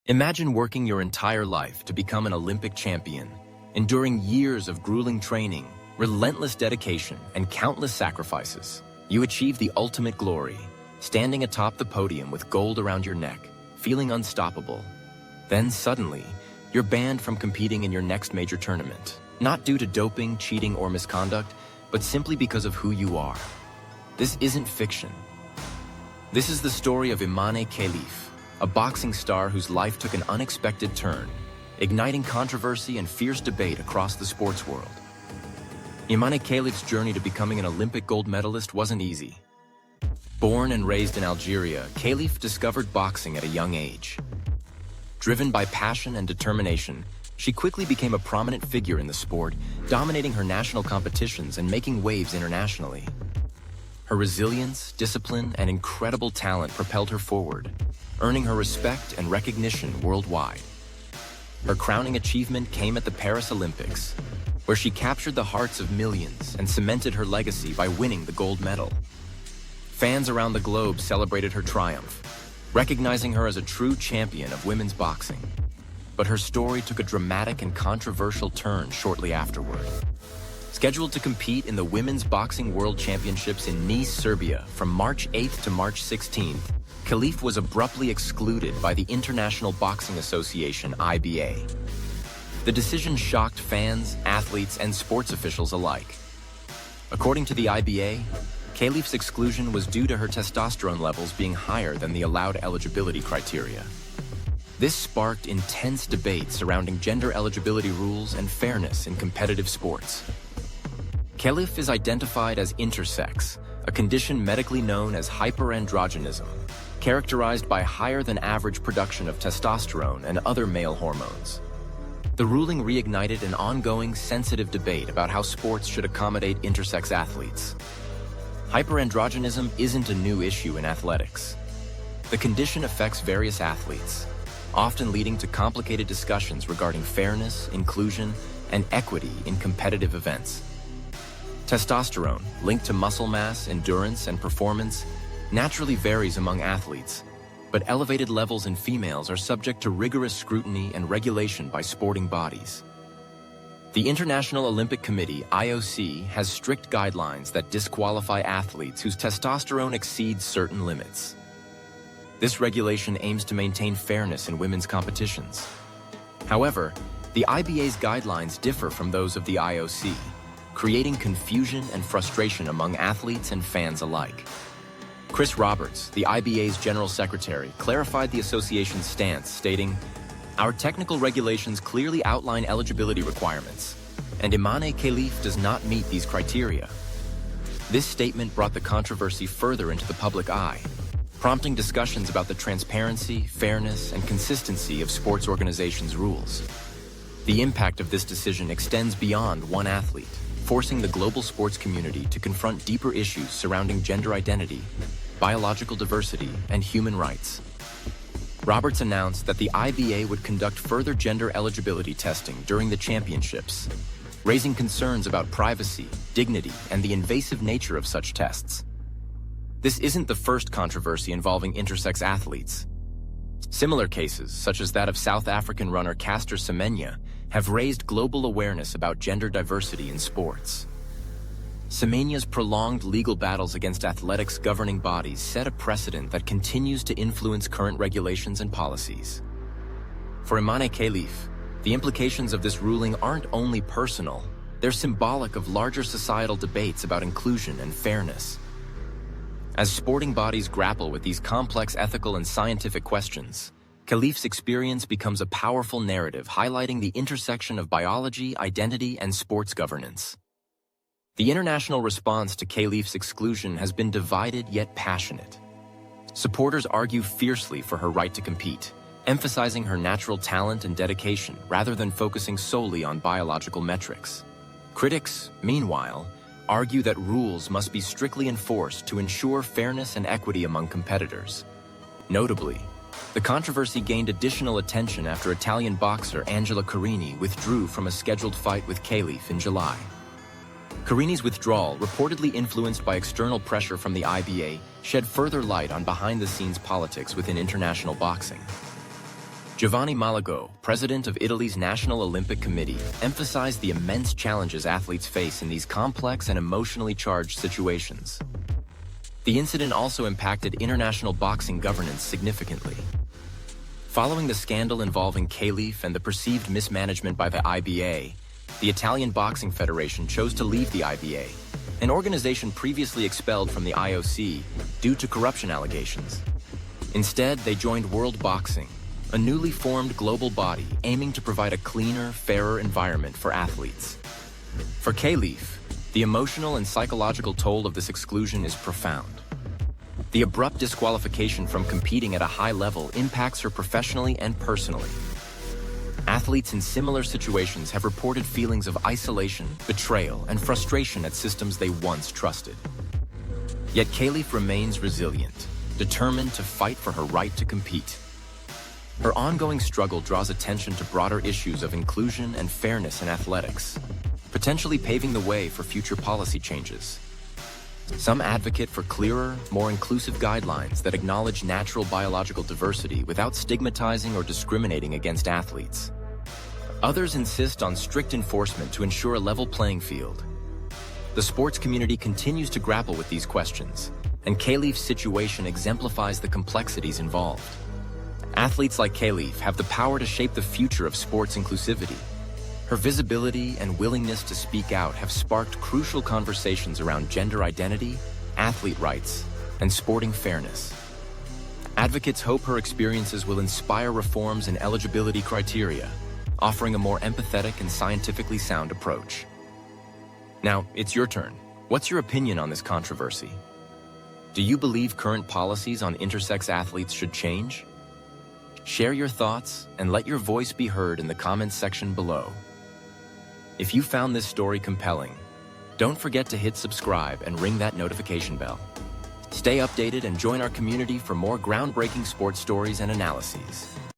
Imagine working your entire life to become an Olympic champion, enduring years of grueling training, relentless dedication, and countless sacrifices. You achieve the ultimate glory, standing atop the podium with gold around your neck, feeling unstoppable. Then suddenly, you're banned from competing in your next major tournament, not due to doping, cheating, or misconduct, but simply because of who you are. This isn't fiction. This is the story of Imane Khelif, a boxing star whose life took an unexpected turn, igniting controversy and fierce debate across the sports world. Imane Khelif's journey to becoming an Olympic gold medalist wasn't easy. Born and raised in Algeria, Khelif discovered boxing at a young age. Driven by passion and determination, she quickly became a prominent figure in the sport, dominating her national competitions and making waves internationally. Her resilience, discipline, and incredible talent propelled her forward, earning her respect and recognition worldwide. Her crowning achievement came at the Paris Olympics, where she captured the hearts of millions and cemented her legacy by winning the gold medal. Fans around the globe celebrated her triumph, recognizing her as a true champion of women's boxing. But her story took a dramatic and controversial turn shortly afterward. Scheduled to compete in the Women's Boxing World Championships in Nice, Serbia from March 8th to March 16th, Khelif was abruptly excluded by the International Boxing Association, IBA. The decision shocked fans, athletes, and sports officials alike. According to the IBA, Khelif's exclusion was due to her testosterone levels being higher than the allowed eligibility criteria. This sparked intense debate surrounding gender eligibility rules and fairness in competitive sports. Khelif is identified as intersex, a condition medically known as hyperandrogenism, characterized by higher than average production of testosterone and other male hormones. The ruling reignited an ongoing, sensitive debate about how sports should accommodate intersex athletes. Hyperandrogenism isn't a new issue in athletics. The condition affects various athletes, often leading to complicated discussions regarding fairness, inclusion, and equity in competitive events. Testosterone, linked to muscle mass, endurance, and performance, naturally varies among athletes, but elevated levels in females are subject to rigorous scrutiny and regulation by sporting bodies. The International Olympic Committee, IOC, has strict guidelines that disqualify athletes whose testosterone exceeds certain limits. This regulation aims to maintain fairness in women's competitions. However, the IBA's guidelines differ from those of the IOC, creating confusion and frustration among athletes and fans alike. Chris Roberts, the IBA's General Secretary, clarified the association's stance, stating, "Our technical regulations clearly outline eligibility requirements, and Imane Khelif does not meet these criteria." This statement brought the controversy further into the public eye, prompting discussions about the transparency, fairness, and consistency of sports organizations' rules. The impact of this decision extends beyond one athlete, forcing the global sports community to confront deeper issues surrounding gender identity, biological diversity, and human rights. Roberts announced that the IBA would conduct further gender eligibility testing during the championships, raising concerns about privacy, dignity, and the invasive nature of such tests. This isn't the first controversy involving intersex athletes. Similar cases, such as that of South African runner Caster Semenya, have raised global awareness about gender diversity in sports. Semenya's prolonged legal battles against athletics governing bodies set a precedent that continues to influence current regulations and policies. For Imane Khelif, the implications of this ruling aren't only personal, they're symbolic of larger societal debates about inclusion and fairness. As sporting bodies grapple with these complex ethical and scientific questions, Khelif's experience becomes a powerful narrative highlighting the intersection of biology, identity, and sports governance. The international response to Khelif's exclusion has been divided yet passionate. Supporters argue fiercely for her right to compete, emphasizing her natural talent and dedication rather than focusing solely on biological metrics. Critics, meanwhile, argue that rules must be strictly enforced to ensure fairness and equity among competitors. Notably, the controversy gained additional attention after Italian boxer Angela Carini withdrew from a scheduled fight with Khelif in July. Carini's withdrawal, reportedly influenced by external pressure from the IBA, shed further light on behind-the-scenes politics within international boxing. Giovanni Malago, president of Italy's National Olympic Committee, emphasized the immense challenges athletes face in these complex and emotionally charged situations. The incident also impacted international boxing governance significantly. Following the scandal involving Khelif and the perceived mismanagement by the IBA, the Italian Boxing Federation chose to leave the IBA, an organization previously expelled from the IOC due to corruption allegations. Instead, they joined World Boxing, a newly formed global body aiming to provide a cleaner, fairer environment for athletes. For Khelif, the emotional and psychological toll of this exclusion is profound. The abrupt disqualification from competing at a high level impacts her professionally and personally. Athletes in similar situations have reported feelings of isolation, betrayal, and frustration at systems they once trusted. Yet Khelif remains resilient, determined to fight for her right to compete. Her ongoing struggle draws attention to broader issues of inclusion and fairness in athletics, potentially paving the way for future policy changes. Some advocate for clearer, more inclusive guidelines that acknowledge natural biological diversity without stigmatizing or discriminating against athletes. Others insist on strict enforcement to ensure a level playing field. The sports community continues to grapple with these questions, and Khelif's situation exemplifies the complexities involved. Athletes like Khelif have the power to shape the future of sports inclusivity. Her visibility and willingness to speak out have sparked crucial conversations around gender identity, athlete rights, and sporting fairness. Advocates hope her experiences will inspire reforms in eligibility criteria, offering a more empathetic and scientifically sound approach. Now, it's your turn. What's your opinion on this controversy? Do you believe current policies on intersex athletes should change? Share your thoughts and let your voice be heard in the comments section below. If you found this story compelling, don't forget to hit subscribe and ring that notification bell. Stay updated and join our community for more groundbreaking sports stories and analyses.